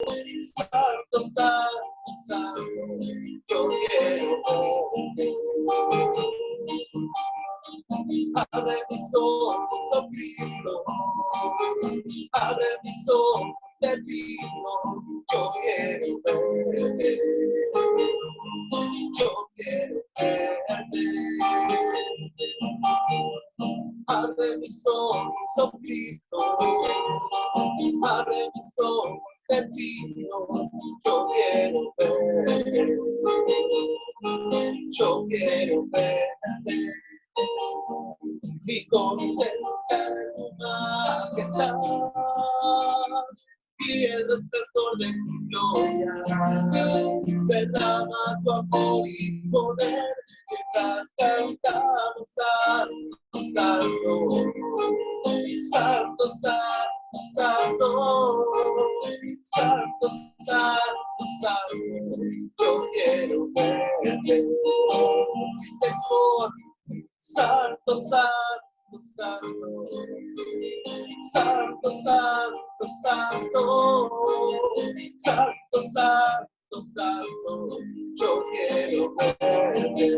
Santo, santo, santo, yo quiero verte. Abre mis ojos, oh Cristo, abre mis ojos de vino, yo quiero verte, yo quiero verte. Abre mis ojos, oh Cristo, abre mis ojos de vino, yo quiero verte, yo quiero verte. Y contemplar tu majestad y el resplandor de tu gloria. Derrama tu amor y poder mientras cantamos santo, santo, santo, santo, santo, santo, santo, santo. Yo quiero verte, sí, Señor. Santo, santo, santo, santo, santo, santo, santo, santo, santo, yo quiero verte.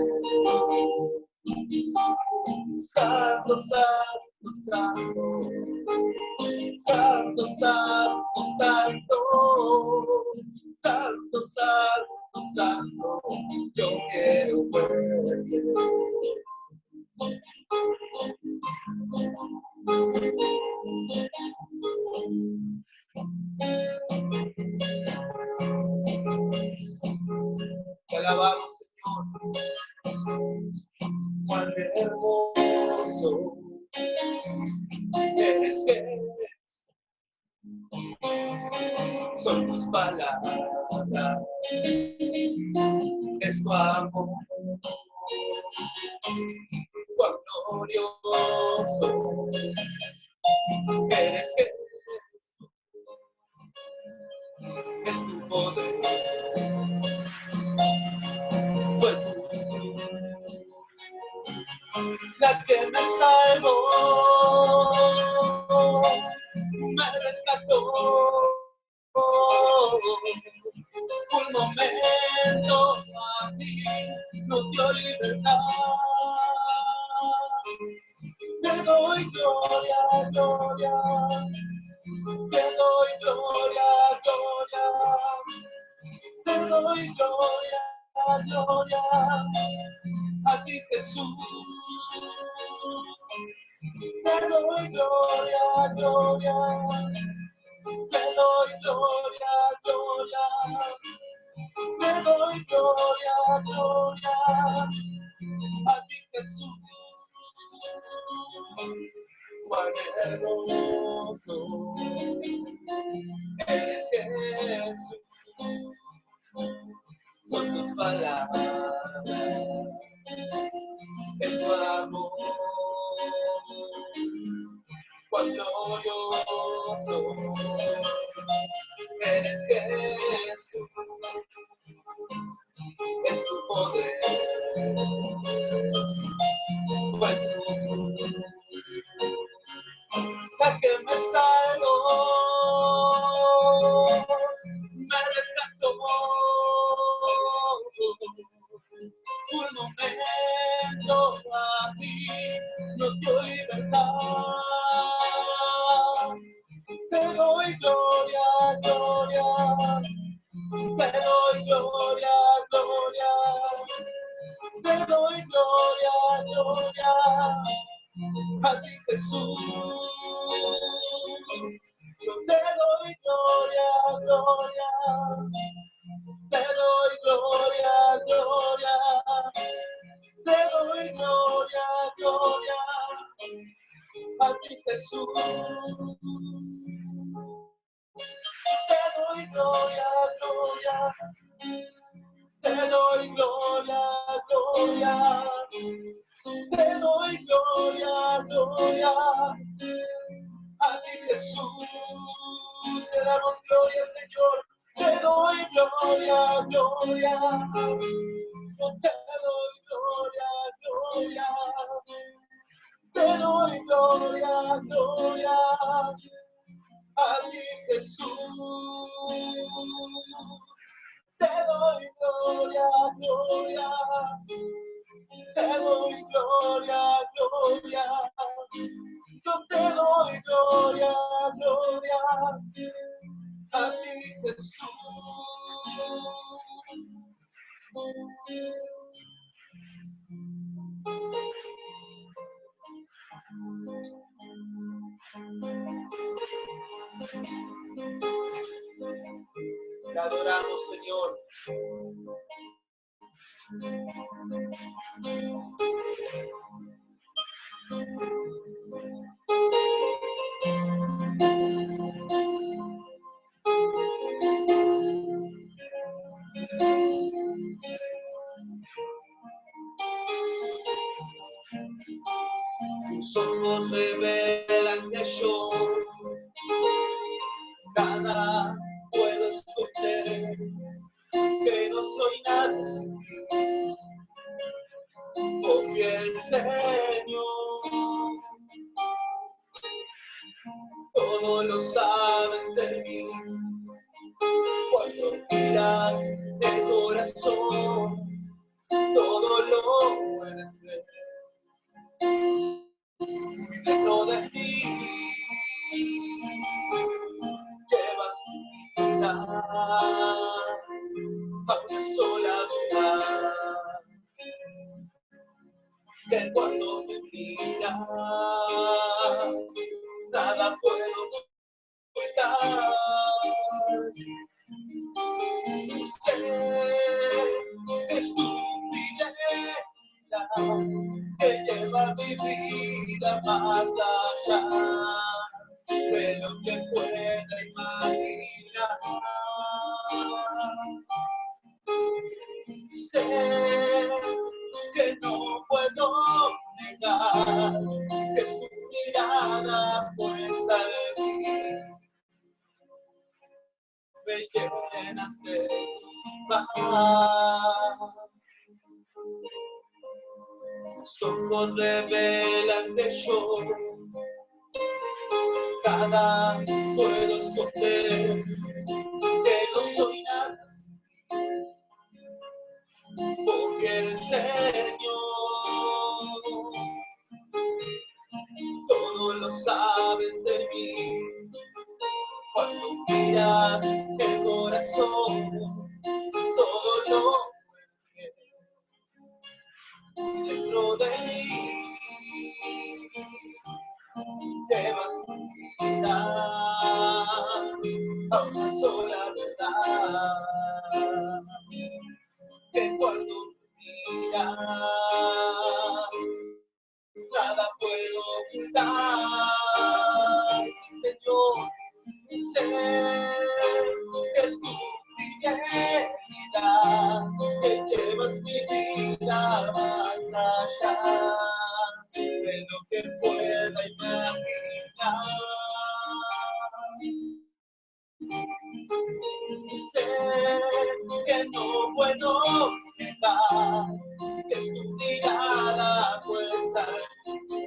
Santo, santo, santo, santo, santo, santo, santo, santo, santo, yo quiero verte. Te alabamos, Señor. Cuán hermoso eres, Jesús. Son tus palabras, es tu amor. Cuán glorioso eres, Jesús. Es tu poder. Fue tu cruz la que me salvó, me rescató. Un momento a ti nos dio libertad. Te doy gloria, gloria. Te doy gloria, gloria. Te doy gloria, gloria. A ti, Jesús. Te doy gloria, gloria. Te doy gloria, gloria. Te doy gloria, gloria. A ti, Jesús. Cuán hermoso eres, Jesús. Son tus palabras, es tu amor. Cuán glorioso eres, Jesús. Es tu poder. Fue tu cruz la que me salvó, me rescató. Un momento a ti nos dio libertad. Te doy gloria, gloria. Te doy gloria, gloria. Te doy gloria, gloria. A ti, Jesús. Yo te doy gloria, gloria. Te doy gloria, gloria. Te doy gloria, gloria. A ti, Jesús. Te doy gloria, gloria. Te doy gloria, gloria. Te doy gloria, gloria. A ti, Jesús. Te damos gloria, Señor. Te doy gloria, gloria. Yo te doy gloria, gloria. Te doy gloria, gloria. a ti Jesús. Te doy gloria, gloria, te doy gloria, gloria. Yo te doy gloria, gloria, a ti Jesús. Te adoramos, Señor. Tus ojos revelan que yo nada puedo esconder, que no soy nada sin ti, oh fiel Señor. Todo lo sabes de mí, cuando miras el corazón, todo lo puedes ver. Y dentro de mí llevas mi vida a una sola verdad, que cuando me miras nada puedo ocultar. Y sé que es tu fidelidad que lleva mi vida más allá de lo que pueda imaginar. Sé que no puedo negar que es tu mirada puesta en mí, me llenas de paz. Tus ojos revelan que yo nada puedo esconder, que no soy nada sin ti, oh fiel Señor. Todo lo sabes de mí, cuando miras el corazón, todo lo puedes ver. Y dentro de mí llevas mi vida a una sola verdad, que cuando miras nada puedo ocultar. Sí, Señor, y sé que es tu fidelidad que llevas mi vida más allá de lo que pueda imaginar. Y sé que no puedo negar que es tu mirada puesta en mí,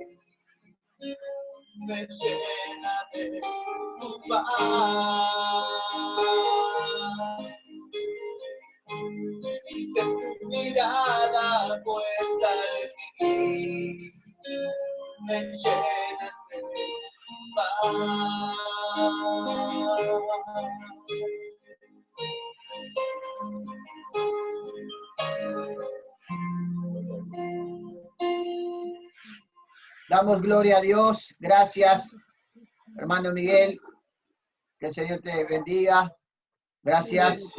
me llena de tu paz. Que es tu mirada puesta en mí, me llenas de paz. Damos gloria a Dios. Gracias, hermano Miguel. Que el Señor te bendiga. Gracias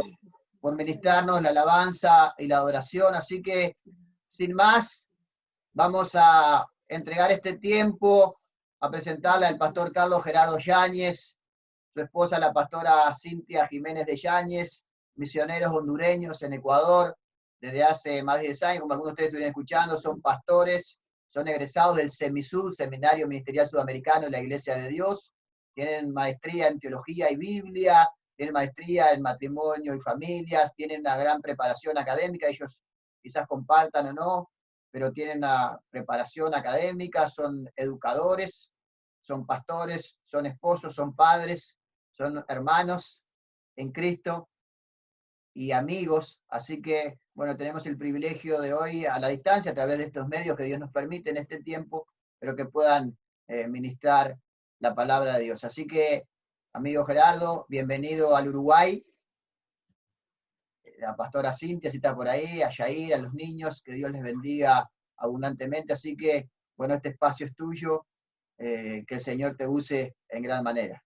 por ministrarnos la alabanza y la adoración. Así que, sin más, vamos a entregar este tiempo a presentarle al pastor Carlos Gerardo Yáñez, su esposa la pastora Cintia Jiménez de Yáñez, misioneros hondureños en Ecuador desde hace más de 10 años, como algunos de ustedes estuvieron escuchando, son pastores, son egresados del SEMISUD, Seminario Ministerial Sudamericano de la Iglesia de Dios, tienen maestría en Teología y Biblia, tienen maestría en Matrimonio y Familias, tienen una gran preparación académica, ellos quizás compartan o no, pero tienen una preparación académica, son educadores, son pastores, son esposos, son padres, son hermanos en Cristo y amigos, así que, bueno, tenemos el privilegio de hoy a la distancia, a través de estos medios que Dios nos permite en este tiempo, pero que puedan ministrar la palabra de Dios. Así que, amigo Gerardo, bienvenido al Uruguay. La pastora Cintia, si está por ahí, a Yair, a los niños, que Dios les bendiga abundantemente. Así que, bueno, este espacio es tuyo, que el Señor te use en gran manera.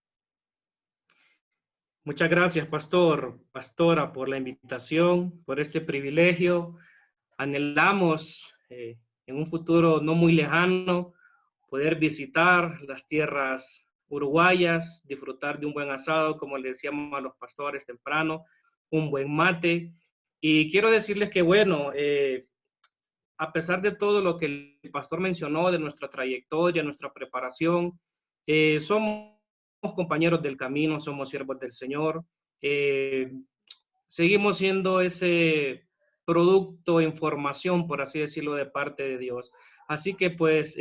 Muchas gracias, pastora, por la invitación, por este privilegio. Anhelamos en un futuro no muy lejano poder visitar las tierras uruguayas, disfrutar de un buen asado, como le decíamos a los pastores temprano, un buen mate. Y quiero decirles que, bueno, a pesar de todo lo que el pastor mencionó de nuestra trayectoria, nuestra preparación, somos compañeros del camino, somos siervos del Señor. Seguimos siendo ese producto en formación, por así decirlo, de parte de Dios. Así que pues,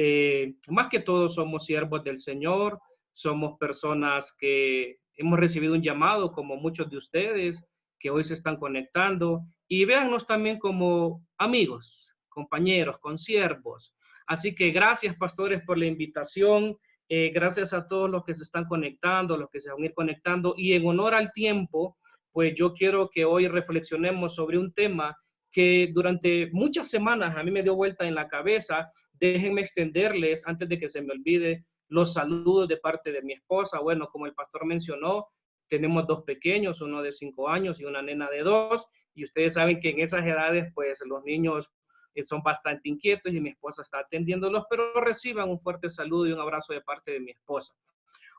más que todo somos siervos del Señor, somos personas que hemos recibido un llamado, como muchos de ustedes, que hoy se están conectando, y véannos también como amigos, compañeros, consiervos. Así que gracias, pastores, por la invitación. Gracias a todos los que se están conectando, los que se van a ir conectando, y en honor al tiempo, pues yo quiero que hoy reflexionemos sobre un tema que durante muchas semanas a mí me dio vuelta en la cabeza. Déjenme extenderles, antes de que se me olvide, los saludos de parte de mi esposa. Bueno, como el pastor mencionó, tenemos dos pequeños, uno de 5 años y una nena de 2, y ustedes saben que en esas edades, pues los niños son bastante inquietos y mi esposa está atendiéndolos, pero reciban un fuerte saludo y un abrazo de parte de mi esposa.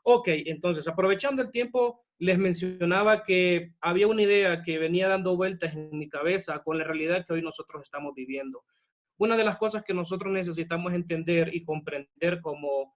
Ok, entonces, aprovechando el tiempo, les mencionaba que había una idea que venía dando vueltas en mi cabeza con la realidad que hoy nosotros estamos viviendo. Una de las cosas que nosotros necesitamos entender y comprender como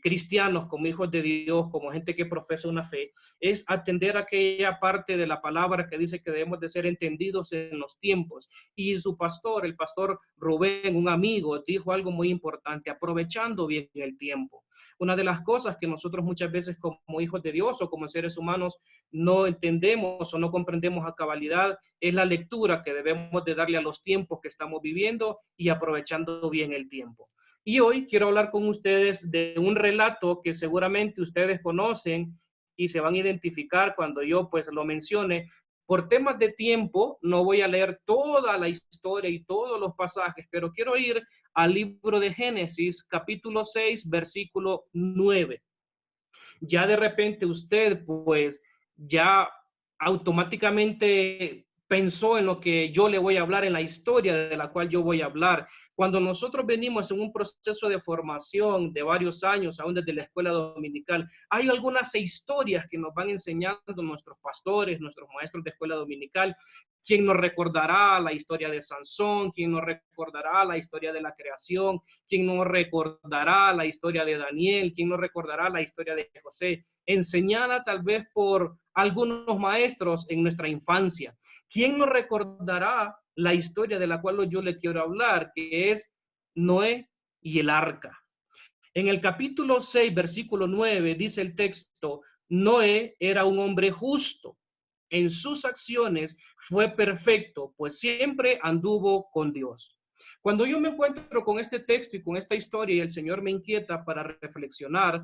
cristianos, como hijos de Dios, como gente que profesa una fe, es atender a aquella parte de la palabra que dice que debemos de ser entendidos en los tiempos. Y su pastor, el pastor Rubén, un amigo, dijo algo muy importante: aprovechando bien el tiempo. Una de las cosas que nosotros muchas veces como hijos de Dios o como seres humanos no entendemos o no comprendemos a cabalidad es la lectura que debemos de darle a los tiempos que estamos viviendo y aprovechando bien el tiempo. Y hoy quiero hablar con ustedes de un relato que seguramente ustedes conocen y se van a identificar cuando yo pues lo mencione. Por temas de tiempo no voy a leer toda la historia y todos los pasajes, pero quiero ir al libro de Génesis, capítulo 6, versículo 9. Ya de repente usted pues ya automáticamente pensó en lo que yo le voy a hablar, en la historia de la cual yo voy a hablar. Cuando nosotros venimos en un proceso de formación de varios años, aún desde la escuela dominical, hay algunas historias que nos van enseñando nuestros pastores, nuestros maestros de escuela dominical. ¿Quién nos recordará la historia de Sansón? ¿Quién nos recordará la historia de la creación? ¿Quién nos recordará la historia de Daniel? ¿Quién nos recordará la historia de José? Enseñada tal vez por algunos maestros en nuestra infancia. ¿Quién nos recordará la historia de la cual yo le quiero hablar, que es Noé y el arca? En el capítulo 6, versículo 9, dice el texto: Noé era un hombre justo. En sus acciones fue perfecto, pues siempre anduvo con Dios. Cuando yo me encuentro con este texto y con esta historia y el Señor me inquieta para reflexionar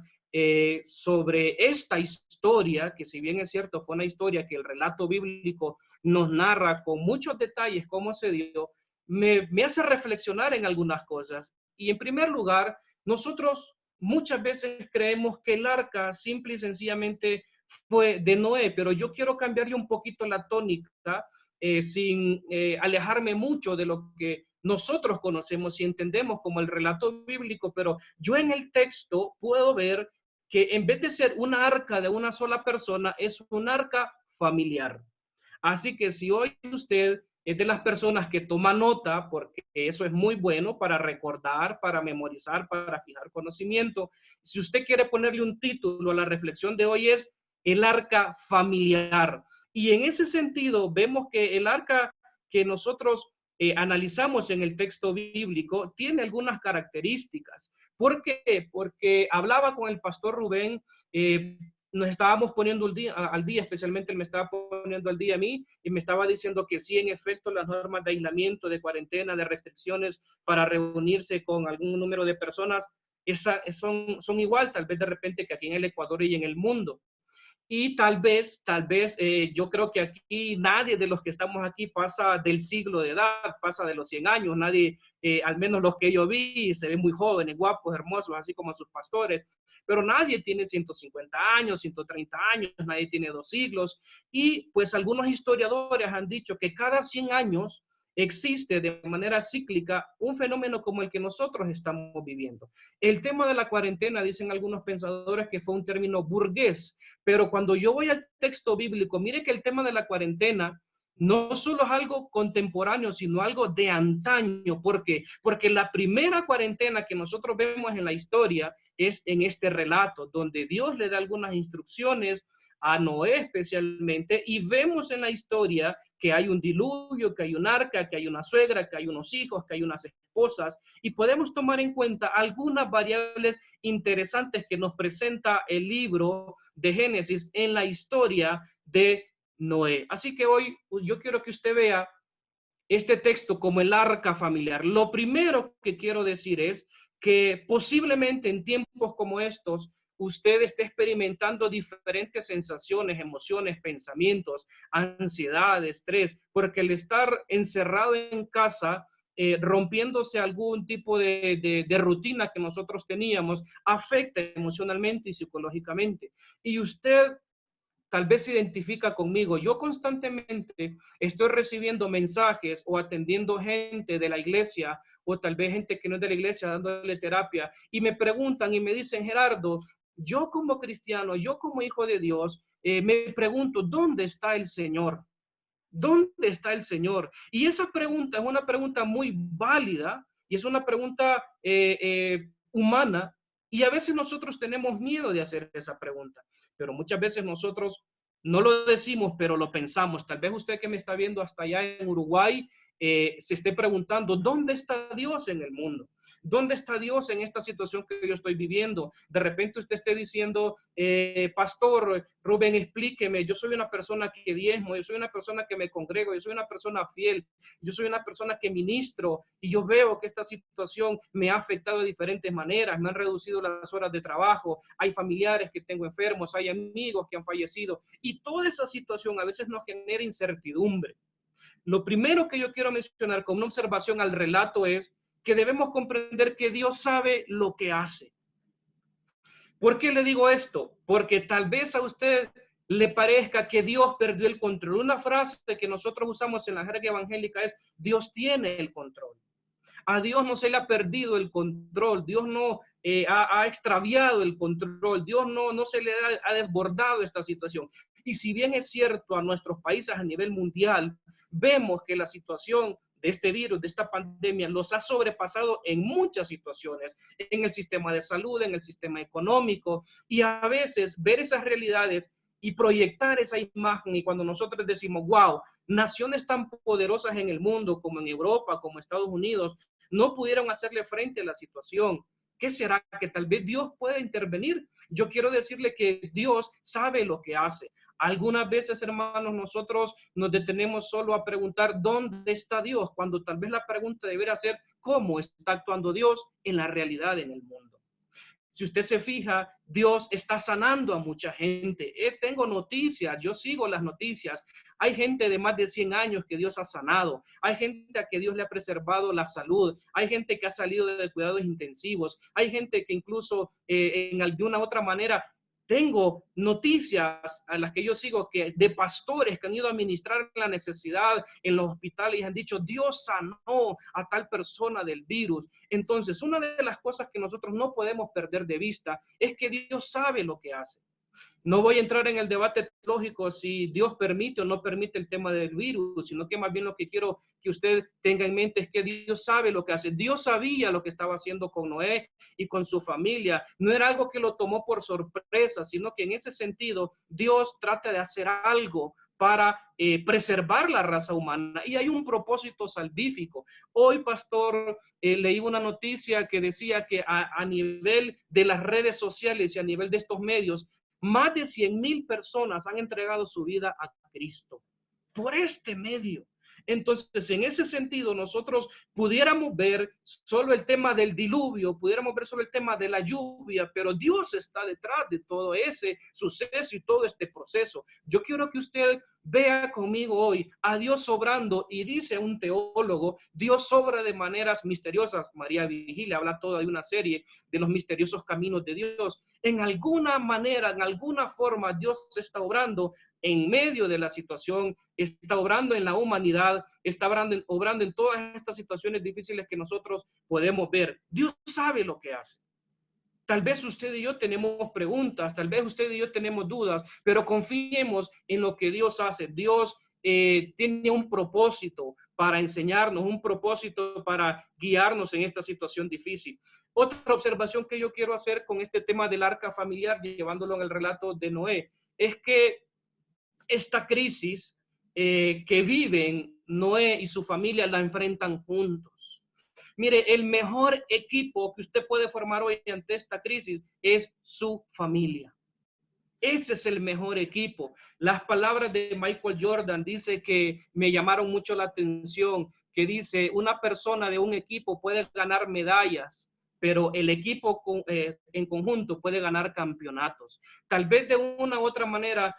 sobre esta historia, que si bien es cierto fue una historia que el relato bíblico nos narra con muchos detalles cómo se dio, me hace reflexionar en algunas cosas. Y en primer lugar, nosotros muchas veces creemos que el arca simple y sencillamente fue de Noé, pero yo quiero cambiarle un poquito la tónica sin alejarme mucho de lo que nosotros conocemos y entendemos como el relato bíblico, pero yo en el texto puedo ver que en vez de ser una arca de una sola persona, es un arca familiar. Así que si hoy usted es de las personas que toma nota, porque eso es muy bueno para recordar, para memorizar, para fijar conocimiento, si usted quiere ponerle un título a la reflexión de hoy es el arca familiar. Y en ese sentido vemos que el arca que nosotros analizamos en el texto bíblico tiene algunas características. ¿Por qué? Porque hablaba con el pastor Rubén nos estábamos poniendo al día, especialmente él me estaba poniendo al día a mí y me estaba diciendo que sí, en efecto, las normas de aislamiento, de cuarentena, de restricciones para reunirse con algún número de personas, son igual, tal vez de repente que aquí en el Ecuador y en el mundo. Y tal vez, yo creo que aquí nadie de los que estamos aquí pasa del siglo de edad, pasa de los 100 años, nadie, al menos los que yo vi, se ven muy jóvenes, guapos, hermosos, así como sus pastores, pero nadie tiene 150 años, 130 años, nadie tiene 2 siglos, y pues algunos historiadores han dicho que cada 100 años existe de manera cíclica un fenómeno como el que nosotros estamos viviendo. El tema de la cuarentena, dicen algunos pensadores que fue un término burgués, pero cuando yo voy al texto bíblico, mire que el tema de la cuarentena no solo es algo contemporáneo, sino algo de antaño. ¿Por qué? Porque la primera cuarentena que nosotros vemos en la historia es en este relato, donde Dios le da algunas instrucciones a Noé especialmente, y vemos en la historia que hay un diluvio, que hay un arca, que hay una suegra, que hay unos hijos, que hay unas esposas, y podemos tomar en cuenta algunas variables interesantes que nos presenta el libro de Génesis en la historia de Noé. Así que hoy yo quiero que usted vea este texto como el arca familiar. Lo primero que quiero decir es que posiblemente en tiempos como estos, usted esté experimentando diferentes sensaciones, emociones, pensamientos, ansiedad, estrés, porque el estar encerrado en casa, rompiéndose algún tipo de rutina que nosotros teníamos, afecta emocionalmente y psicológicamente. Y usted tal vez se identifica conmigo. Yo constantemente estoy recibiendo mensajes o atendiendo gente de la iglesia o tal vez gente que no es de la iglesia dándole terapia y me preguntan y me dicen, Gerardo, yo como cristiano, yo como hijo de Dios, me pregunto, ¿dónde está el Señor? ¿Dónde está el Señor? Y esa pregunta es una pregunta muy válida y es una pregunta humana, y a veces nosotros tenemos miedo de hacer esa pregunta, pero muchas veces nosotros no lo decimos, pero lo pensamos. Tal vez usted que me está viendo hasta allá en Uruguay se esté preguntando, ¿dónde está Dios en el mundo? ¿Dónde está Dios en esta situación que yo estoy viviendo? De repente usted esté diciendo, pastor Rubén, explíqueme, yo soy una persona que diezmo, yo soy una persona que me congrego, yo soy una persona fiel, yo soy una persona que ministro y yo veo que esta situación me ha afectado de diferentes maneras, me han reducido las horas de trabajo, hay familiares que tengo enfermos, hay amigos que han fallecido y toda esa situación a veces nos genera incertidumbre. Lo primero que yo quiero mencionar como una observación al relato es que debemos comprender que Dios sabe lo que hace. ¿Por qué le digo esto? Porque tal vez a usted le parezca que Dios perdió el control. Una frase que nosotros usamos en la jerga evangélica es, Dios tiene el control. A Dios no se le ha perdido el control, Dios no ha extraviado el control, Dios no se le ha desbordado esta situación. Y si bien es cierto, a nuestros países a nivel mundial, vemos que la situación de este virus, de esta pandemia, los ha sobrepasado en muchas situaciones, en el sistema de salud, en el sistema económico, y a veces ver esas realidades y proyectar esa imagen, y cuando nosotros decimos, wow, naciones tan poderosas en el mundo como en Europa, como Estados Unidos, no pudieron hacerle frente a la situación. ¿Qué será? Que tal vez Dios pueda intervenir. Yo quiero decirle que Dios sabe lo que hace. Algunas veces, hermanos, nosotros nos detenemos solo a preguntar ¿dónde está Dios? Cuando tal vez la pregunta debería ser ¿cómo está actuando Dios en la realidad en el mundo? Si usted se fija, Dios está sanando a mucha gente. Tengo noticias, yo sigo las noticias. Hay gente de más de 100 años que Dios ha sanado. Hay gente a que Dios le ha preservado la salud. Hay gente que ha salido de cuidados intensivos. Hay gente que incluso en alguna otra manera tengo noticias a las que yo sigo que de pastores que han ido a administrar la necesidad en los hospitales y han dicho, Dios sanó a tal persona del virus. Entonces, una de las cosas que nosotros no podemos perder de vista es que Dios sabe lo que hace. No voy a entrar en el debate lógico si Dios permite o no permite el tema del virus, sino que más bien lo que quiero que usted tenga en mente es que Dios sabe lo que hace. Dios sabía lo que estaba haciendo con Noé y con su familia. No era algo que lo tomó por sorpresa, sino que en ese sentido Dios trata de hacer algo para preservar la raza humana y hay un propósito salvífico. Hoy, pastor, leí una noticia que decía que a nivel de las redes sociales y a nivel de estos medios Más de 100,000 personas han entregado su vida a Cristo por este medio. Entonces, en ese sentido, nosotros pudiéramos ver solo el tema del diluvio, pudiéramos ver solo el tema de la lluvia, pero Dios está detrás de todo ese suceso y todo este proceso. Yo quiero que usted vea conmigo hoy a Dios obrando, y dice un teólogo, Dios obra de maneras misteriosas. María Vigilia habla toda de una serie de los misteriosos caminos de Dios. En alguna manera, en alguna forma, Dios está obrando en medio de la situación, está obrando en la humanidad, está obrando en todas estas situaciones difíciles que nosotros podemos ver. Dios sabe lo que hace. Tal vez usted y yo tenemos preguntas, tal vez usted y yo tenemos dudas, pero confiemos en lo que Dios hace. Dios tiene un propósito para enseñarnos, un propósito para guiarnos en esta situación difícil. Otra observación que yo quiero hacer con este tema del arca familiar, llevándolo en el relato de Noé, es que esta crisis que viven Noé y su familia la enfrentan juntos. Mire, el mejor equipo que usted puede formar hoy ante esta crisis es su familia. Ese es el mejor equipo. Las palabras de Michael Jordan dice que me llamaron mucho la atención, que dice, una persona de un equipo puede ganar medallas, pero el equipo en conjunto puede ganar campeonatos. Tal vez de una u otra manera,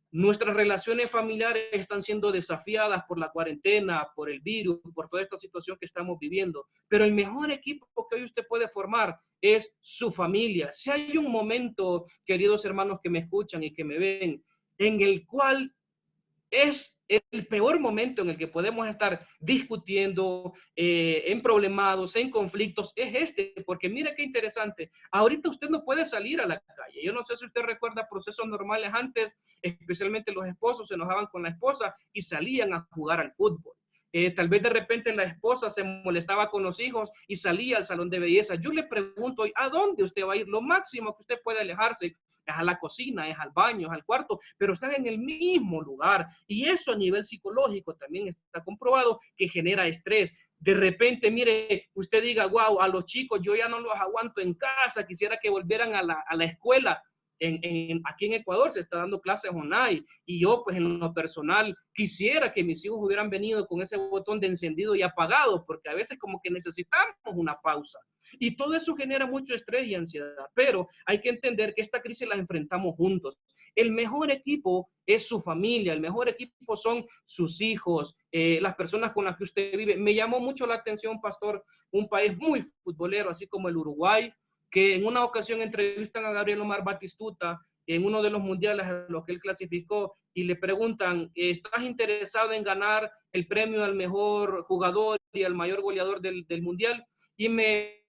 nuestras relaciones familiares están siendo desafiadas por la cuarentena, por el virus, por toda esta situación que estamos viviendo. Pero el mejor equipo que hoy usted puede formar es su familia. Si hay un momento, queridos hermanos que me escuchan y que me ven, en el cual es el peor momento en el que podemos estar discutiendo, en problemados, en conflictos, es este, porque mire qué interesante, ahorita usted no puede salir a la calle. Yo no sé si usted recuerda procesos normales antes, especialmente los esposos se enojaban con la esposa y salían a jugar al fútbol. Tal vez de repente la esposa se molestaba con los hijos y salía al salón de belleza. Yo le pregunto hoy, ¿a dónde usted va a ir? Lo máximo que usted puede alejarse es a la cocina, es al baño, es al cuarto, pero están en el mismo lugar. Y eso a nivel psicológico también está comprobado que genera estrés. De repente, mire, usted diga, wow, a los chicos yo ya no los aguanto en casa, quisiera que volvieran a la escuela. Aquí en Ecuador se está dando clases online y yo pues en lo personal quisiera que mis hijos hubieran venido con ese botón de encendido y apagado, porque a veces como que necesitamos una pausa y todo eso genera mucho estrés y ansiedad, pero hay que entender que esta crisis la enfrentamos juntos. El mejor equipo es su familia, el mejor equipo son sus hijos, las personas con las que usted vive. Me llamó mucho la atención, pastor, un país muy futbolero, así como el Uruguay, que en una ocasión entrevistan a Gabriel Omar Batistuta en uno de los mundiales a los que él clasificó y le preguntan, ¿estás interesado en ganar el premio al mejor jugador y al mayor goleador del mundial? Y me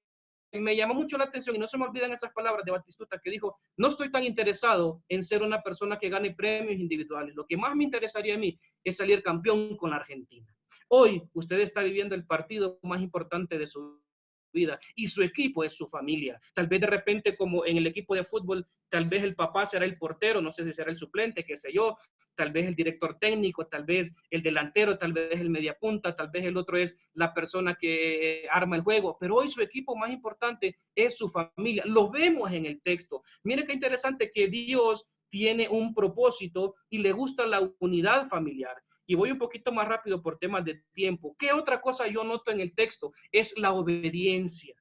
llamó mucho la atención y no se me olvidan esas palabras de Batistuta que dijo, no estoy tan interesado en ser una persona que gane premios individuales. Lo que más me interesaría a mí es salir campeón con la Argentina. Hoy usted está viviendo el partido más importante de su vida y su equipo es su familia. Tal vez de repente como en el equipo de fútbol, tal vez el papá será el portero, no sé si será el suplente, qué sé yo, tal vez el director técnico, tal vez el delantero, tal vez el mediapunta, tal vez el otro es la persona que arma el juego, pero hoy su equipo más importante es su familia. Lo vemos en el texto. Mire qué interesante que Dios tiene un propósito y le gusta la unidad familiar. Y voy un poquito más rápido por temas de tiempo. ¿Qué otra cosa yo noto en el texto? Es la obediencia.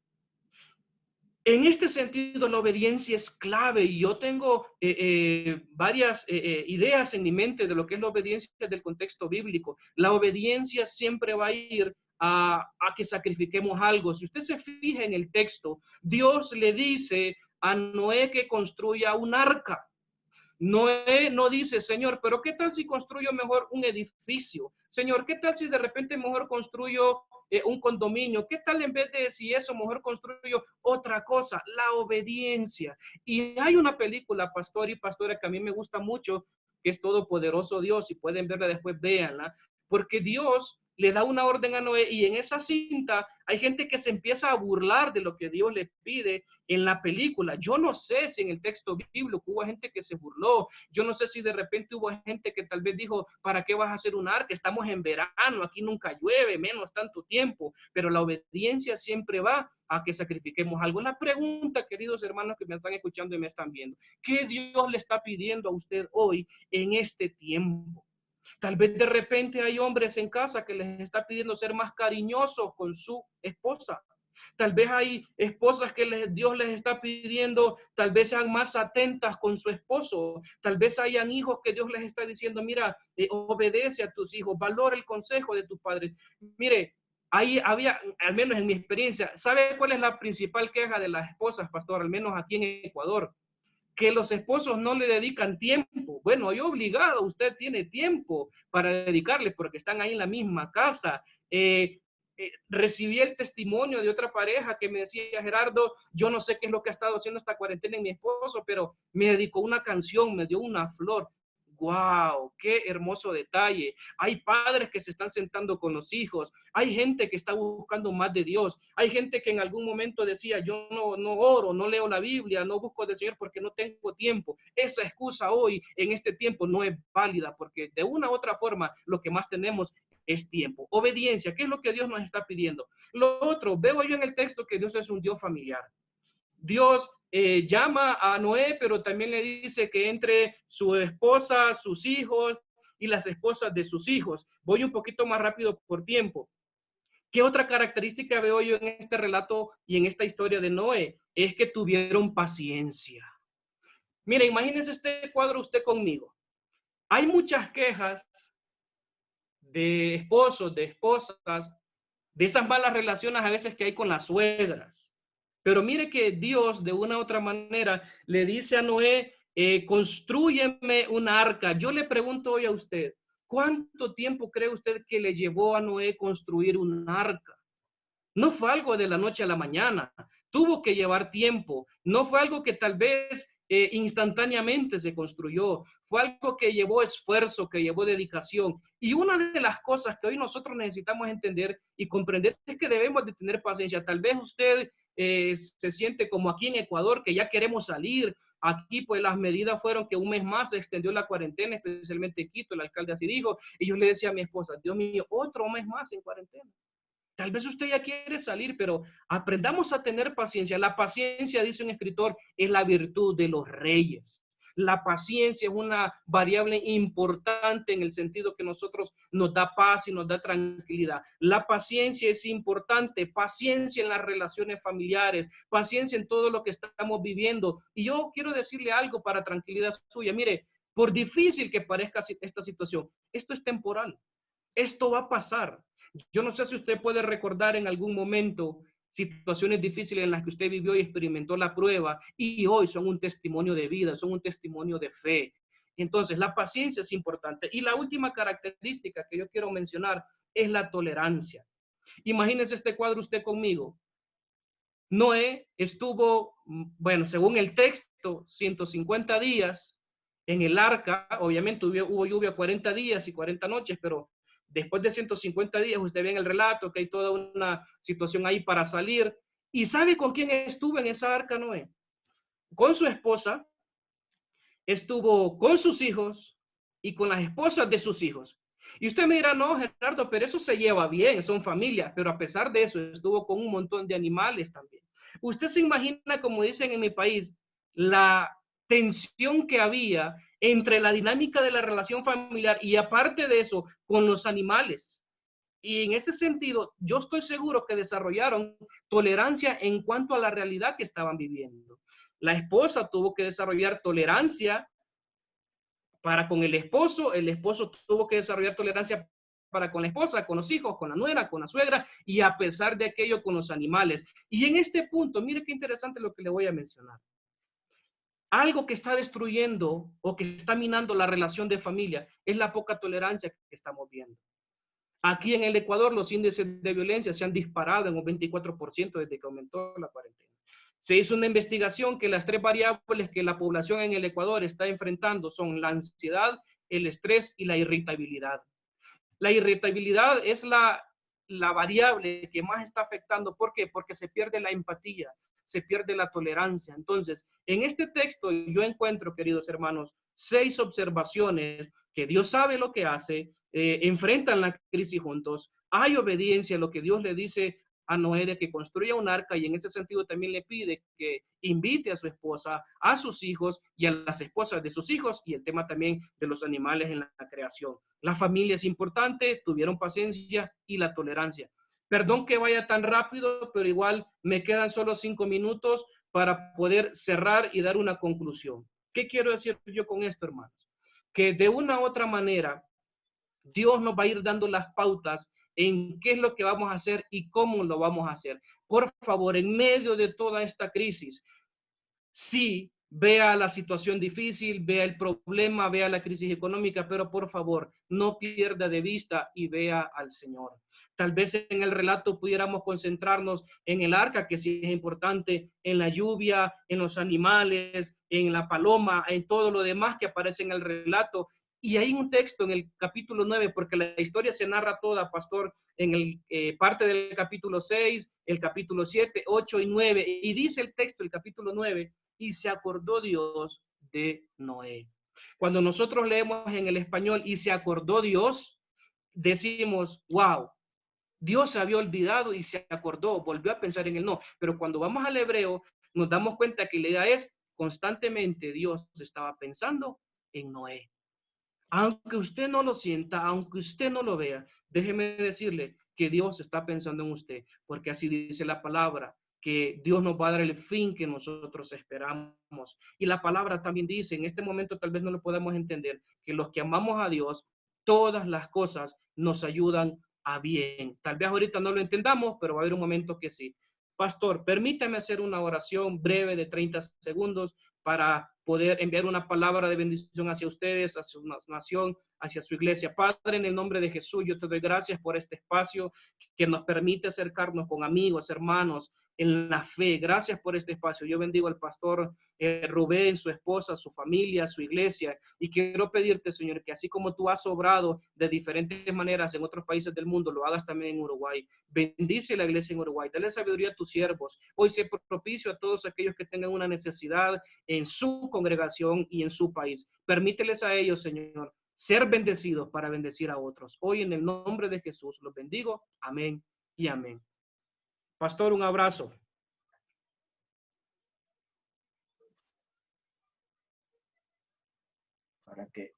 En este sentido, la obediencia es clave y yo tengo varias ideas en mi mente de lo que es la obediencia del contexto bíblico. La obediencia siempre va a ir a que sacrifiquemos algo. Si usted se fija en el texto, Dios le dice a Noé que construya un arca. Noé no dice, Señor, pero ¿qué tal si construyo mejor un edificio? Señor, ¿qué tal si de repente mejor construyo un condominio? ¿Qué tal en vez de si eso mejor construyo otra cosa? La obediencia. Y hay una película, pastor y pastora, que a mí me gusta mucho, que es Todopoderoso Dios. Si pueden verla después, véanla. Porque Dios le da una orden a Noé y en esa cinta hay gente que se empieza a burlar de lo que Dios le pide en la película. Yo no sé si en el texto bíblico hubo gente que se burló. Yo no sé si de repente hubo gente que tal vez dijo, ¿para qué vas a hacer un arca? Estamos en verano, aquí nunca llueve, menos tanto tiempo. Pero la obediencia siempre va a que sacrifiquemos algo. La pregunta, queridos hermanos que me están escuchando y me están viendo, ¿qué Dios le está pidiendo a usted hoy en este tiempo? Tal vez de repente hay hombres en casa que les está pidiendo ser más cariñosos con su esposa. Tal vez hay esposas que Dios les está pidiendo, tal vez sean más atentas con su esposo. Tal vez hayan hijos que Dios les está diciendo, mira, obedece a tus hijos, valora el consejo de tus padres. Mire, ahí había, al menos en mi experiencia, ¿sabe cuál es la principal queja de las esposas, pastor? Al menos aquí en Ecuador, que los esposos no le dedican tiempo. Bueno, yo obligado, usted tiene tiempo para dedicarle porque están ahí en la misma casa. Recibí el testimonio de otra pareja que me decía, Gerardo, yo no sé qué es lo que ha estado haciendo esta cuarentena en mi esposo, pero me dedicó una canción, me dio una flor. ¡Wow! ¡Qué hermoso detalle! Hay padres que se están sentando con los hijos. Hay gente que está buscando más de Dios. Hay gente que en algún momento decía, yo no oro, no leo la Biblia, no busco del Señor porque no tengo tiempo. Esa excusa hoy, en este tiempo, no es válida porque de una u otra forma lo que más tenemos es tiempo. Obediencia, ¿qué es lo que Dios nos está pidiendo? Lo otro, veo yo en el texto que Dios es un Dios familiar. Dios llama a Noé, pero también le dice que entre su esposa, sus hijos y las esposas de sus hijos. Voy un poquito más rápido por tiempo. ¿Qué otra característica veo yo en este relato y en esta historia de Noé? Es que tuvieron paciencia. Mira, imagínese este cuadro usted conmigo. Hay muchas quejas de esposos, de esposas, de esas malas relaciones a veces que hay con las suegras. Pero mire que Dios de una u otra manera le dice a Noé, construyeme una arca. Yo le pregunto hoy a usted, ¿cuánto tiempo cree usted que le llevó a Noé construir un arca? No fue algo de la noche a la mañana, tuvo que llevar tiempo, no fue algo que tal vez instantáneamente se construyó, fue algo que llevó esfuerzo, que llevó dedicación. Y una de las cosas que hoy nosotros necesitamos entender y comprender es que debemos de tener paciencia. Tal vez usted se siente como aquí en Ecuador, que ya queremos salir. Aquí pues las medidas fueron que un mes más se extendió la cuarentena, especialmente Quito, el alcalde así dijo, y yo le decía a mi esposa, Dios mío, otro mes más en cuarentena. Tal vez usted ya quiere salir, pero aprendamos a tener paciencia. La paciencia, dice un escritor, es la virtud de los reyes. La paciencia es una variable importante en el sentido que nosotros nos da paz y nos da tranquilidad. La paciencia es importante, paciencia en las relaciones familiares, paciencia en todo lo que estamos viviendo. Y yo quiero decirle algo para tranquilidad suya. Mire, por difícil que parezca esta situación, esto es temporal. Esto va a pasar. Yo no sé si usted puede recordar en algún momento situaciones difíciles en las que usted vivió y experimentó la prueba y hoy son un testimonio de vida, son un testimonio de fe. Entonces, la paciencia es importante. Y la última característica que yo quiero mencionar es la tolerancia. Imagínese este cuadro usted conmigo. Noé estuvo, bueno, según el texto, 150 días en el arca. Obviamente hubo lluvia 40 días y 40 noches, pero después de 150 días, usted ve en el relato que hay toda una situación ahí para salir. ¿Y sabe con quién estuvo en esa arca Noé? Con su esposa, estuvo con sus hijos y con las esposas de sus hijos. Y usted me dirá, no, Gerardo, pero eso se lleva bien, son familias, pero a pesar de eso, estuvo con un montón de animales también. Usted se imagina, como dicen en mi país, la tensión que había entre la dinámica de la relación familiar y aparte de eso, con los animales. Y en ese sentido, yo estoy seguro que desarrollaron tolerancia en cuanto a la realidad que estaban viviendo. La esposa tuvo que desarrollar tolerancia para con el esposo tuvo que desarrollar tolerancia para con la esposa, con los hijos, con la nuera, con la suegra y a pesar de aquello con los animales. Y en este punto, mire qué interesante lo que le voy a mencionar. Algo que está destruyendo o que está minando la relación de familia es la poca tolerancia que estamos viendo. Aquí en el Ecuador los índices de violencia se han disparado en un 24% desde que aumentó la cuarentena. Se hizo una investigación que las 3 variables que la población en el Ecuador está enfrentando son la ansiedad, el estrés y la irritabilidad. La irritabilidad es la variable que más está afectando. ¿Por qué? Porque se pierde la empatía, se pierde la tolerancia. Entonces, en este texto yo encuentro, queridos hermanos, 6 observaciones que Dios sabe lo que hace, enfrentan la crisis juntos, hay obediencia a lo que Dios le dice a Noé de que construya un arca, y en ese sentido también le pide que invite a su esposa, a sus hijos y a las esposas de sus hijos, y el tema también de los animales en la creación. La familia es importante, tuvieron paciencia y la tolerancia. Perdón que vaya tan rápido, pero igual me quedan solo 5 minutos para poder cerrar y dar una conclusión. ¿Qué quiero decir yo con esto, hermanos? Que de una u otra manera, Dios nos va a ir dando las pautas en qué es lo que vamos a hacer y cómo lo vamos a hacer. Por favor, en medio de toda esta crisis, sí, vea la situación difícil, vea el problema, vea la crisis económica, pero por favor, no pierda de vista y vea al Señor. Tal vez en el relato pudiéramos concentrarnos en el arca, que sí es importante, en la lluvia, en los animales, en la paloma, en todo lo demás que aparece en el relato. Y hay un texto en el capítulo 9, porque la historia se narra toda, pastor, en el parte del capítulo 6, el capítulo 7, 8 y 9, y dice el texto, el capítulo 9, y se acordó Dios de Noé. Cuando nosotros leemos en el español y se acordó Dios, decimos, wow, Dios se había olvidado y se acordó, volvió a pensar en él. No, pero cuando vamos al hebreo, nos damos cuenta que la idea es constantemente Dios estaba pensando en Noé. Aunque usted no lo sienta, aunque usted no lo vea, déjeme decirle que Dios está pensando en usted, porque así dice la palabra, que Dios nos va a dar el fin que nosotros esperamos. Y la palabra también dice, en este momento tal vez no lo podemos entender, que los que amamos a Dios, todas las cosas nos ayudan a bien. Tal vez ahorita no lo entendamos, pero va a haber un momento que sí. Pastor, permítame hacer una oración breve de 30 segundos para poder enviar una palabra de bendición hacia ustedes, hacia su nación, hacia su iglesia. Padre, en el nombre de Jesús, yo te doy gracias por este espacio que nos permite acercarnos con amigos, hermanos, en la fe. Gracias por este espacio. Yo bendigo al pastor Rubén, su esposa, su familia, su iglesia, y quiero pedirte, Señor, que así como tú has obrado de diferentes maneras en otros países del mundo, lo hagas también en Uruguay. Bendice la iglesia en Uruguay. Dale sabiduría a tus siervos. Hoy sé propicio a todos aquellos que tengan una necesidad en su congregación y en su país. Permíteles a ellos, Señor, ser bendecidos para bendecir a otros. Hoy en el nombre de Jesús los bendigo. Amén y amén. Pastor, un abrazo. Para que